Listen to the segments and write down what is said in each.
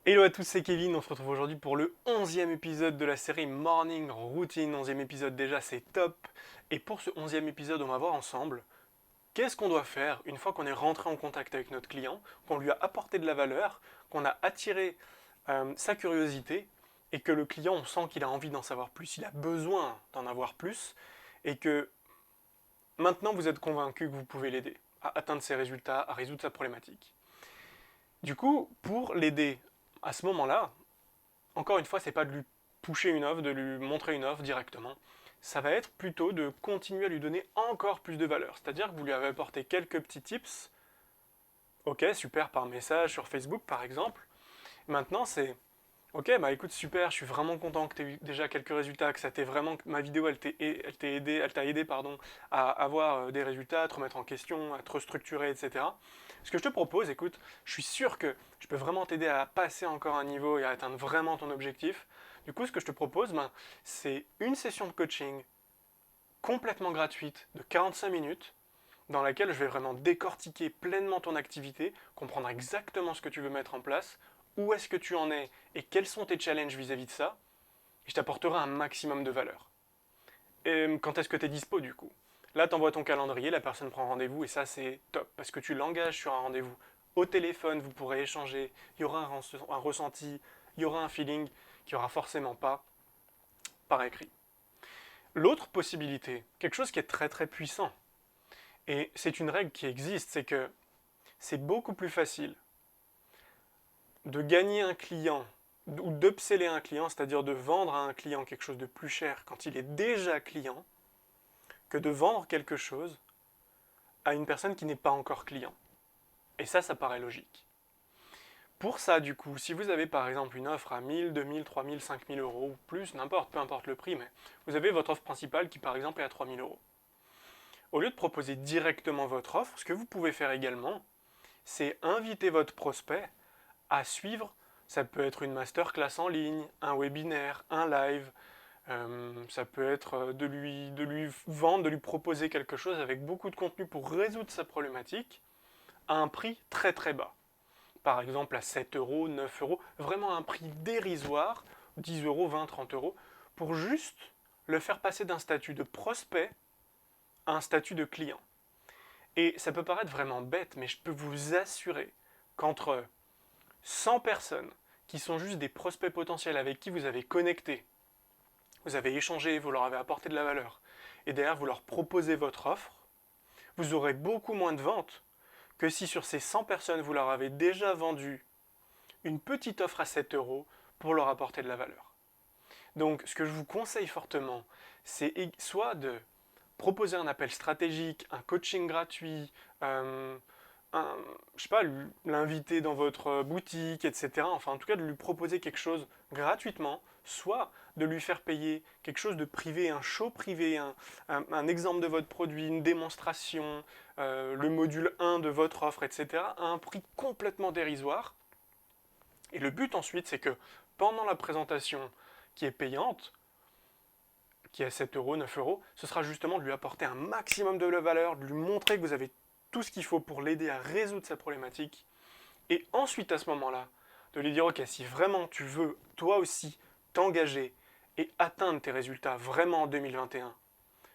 Hello à tous, c'est Kevin, on se retrouve aujourd'hui pour le 11e épisode de la série Morning Routine. 11e épisode déjà, c'est top. Et pour ce 11e épisode, on va voir ensemble qu'est-ce qu'on doit faire une fois qu'on est rentré en contact avec notre client, qu'on lui a apporté de la valeur, qu'on a attiré sa curiosité et que le client, on sent qu'il a envie d'en savoir plus, il a besoin d'en avoir plus et que maintenant vous êtes convaincu que vous pouvez l'aider à atteindre ses résultats, à résoudre sa problématique. Du coup, pour l'aider à ce moment-là, encore une fois, c'est pas de lui pusher une offre, de lui montrer une offre directement. Ça va être plutôt de continuer à lui donner encore plus de valeur. C'est-à-dire que vous lui avez apporté quelques petits tips. Ok, super, par message sur Facebook par exemple. Maintenant, c'est ok, bah écoute, super, je suis vraiment content que tu aies eu déjà quelques résultats, que ça t'ait vraiment, que ma vidéo, elle t'a aidé, pardon, à avoir des résultats, à te remettre en question, à te restructurer, etc. Ce que je te propose, écoute, je suis sûr que je peux vraiment t'aider à passer encore un niveau et à atteindre vraiment ton objectif. Du coup, ce que je te propose, ben, c'est une session de coaching complètement gratuite de 45 minutes dans laquelle je vais vraiment décortiquer pleinement ton activité, comprendre exactement ce que tu veux mettre en place, où est-ce que tu en es et quels sont tes challenges vis-à-vis de ça, et je t'apporterai un maximum de valeur. Et quand est-ce que tu es dispo du coup? Là, tu envoies ton calendrier, la personne prend rendez-vous et ça c'est top parce que tu l'engages sur un rendez-vous. Au téléphone, vous pourrez échanger, il y aura un ressenti, il y aura un feeling qu'il n'y aura forcément pas par écrit. L'autre possibilité, quelque chose qui est très très puissant, et c'est une règle qui existe, c'est que c'est beaucoup plus facile de gagner un client ou d'upseller un client, c'est-à-dire de vendre à un client quelque chose de plus cher quand il est déjà client, que de vendre quelque chose à une personne qui n'est pas encore client. Et ça paraît logique. Pour ça, du coup, si vous avez par exemple une offre à 1000, 2000, 3000, 5000 euros ou plus, n'importe, peu importe le prix, mais vous avez votre offre principale qui par exemple est à 3000 euros. Au lieu de proposer directement votre offre, ce que vous pouvez faire également, c'est inviter votre prospect à suivre. Ça peut être une masterclass en ligne, un webinaire, un live. Ça peut être de lui vendre, de lui proposer quelque chose avec beaucoup de contenu pour résoudre sa problématique à un prix très très bas. Par exemple à 7 euros, 9 euros, vraiment un prix dérisoire, 10 euros, 20, 30 euros, pour juste le faire passer d'un statut de prospect à un statut de client. Et ça peut paraître vraiment bête, mais je peux vous assurer qu'entre 100 personnes qui sont juste des prospects potentiels avec qui vous avez connecté, vous avez échangé, vous leur avez apporté de la valeur, et derrière vous leur proposez votre offre, vous aurez beaucoup moins de ventes que si sur ces 100 personnes vous leur avez déjà vendu une petite offre à 7 euros pour leur apporter de la valeur. Donc ce que je vous conseille fortement, c'est soit de proposer un appel stratégique, un coaching gratuit, un, je sais pas, l'inviter dans votre boutique, etc. Enfin, en tout cas, de lui proposer quelque chose gratuitement, soit de lui faire payer quelque chose de privé, un show privé, un exemple de votre produit, une démonstration, le module 1 de votre offre, etc., à un prix complètement dérisoire. Et le but ensuite, c'est que pendant la présentation qui est payante, qui est à 7 euros, 9 euros, ce sera justement de lui apporter un maximum de valeur, de lui montrer que vous avez tout ce qu'il faut pour l'aider à résoudre sa problématique. Et ensuite, à ce moment-là, de lui dire, ok, si vraiment tu veux, toi aussi, t'engager et atteindre tes résultats vraiment en 2021,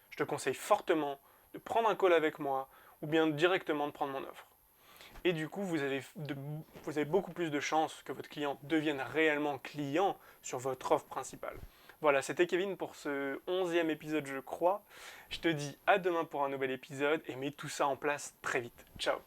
je te conseille fortement de prendre un call avec moi ou bien directement de prendre mon offre. Et du coup, vous avez beaucoup plus de chances que votre client devienne réellement client sur votre offre principale. Voilà, c'était Kevin pour ce 11e épisode, je crois. Je te dis à demain pour un nouvel épisode et mets tout ça en place très vite. Ciao.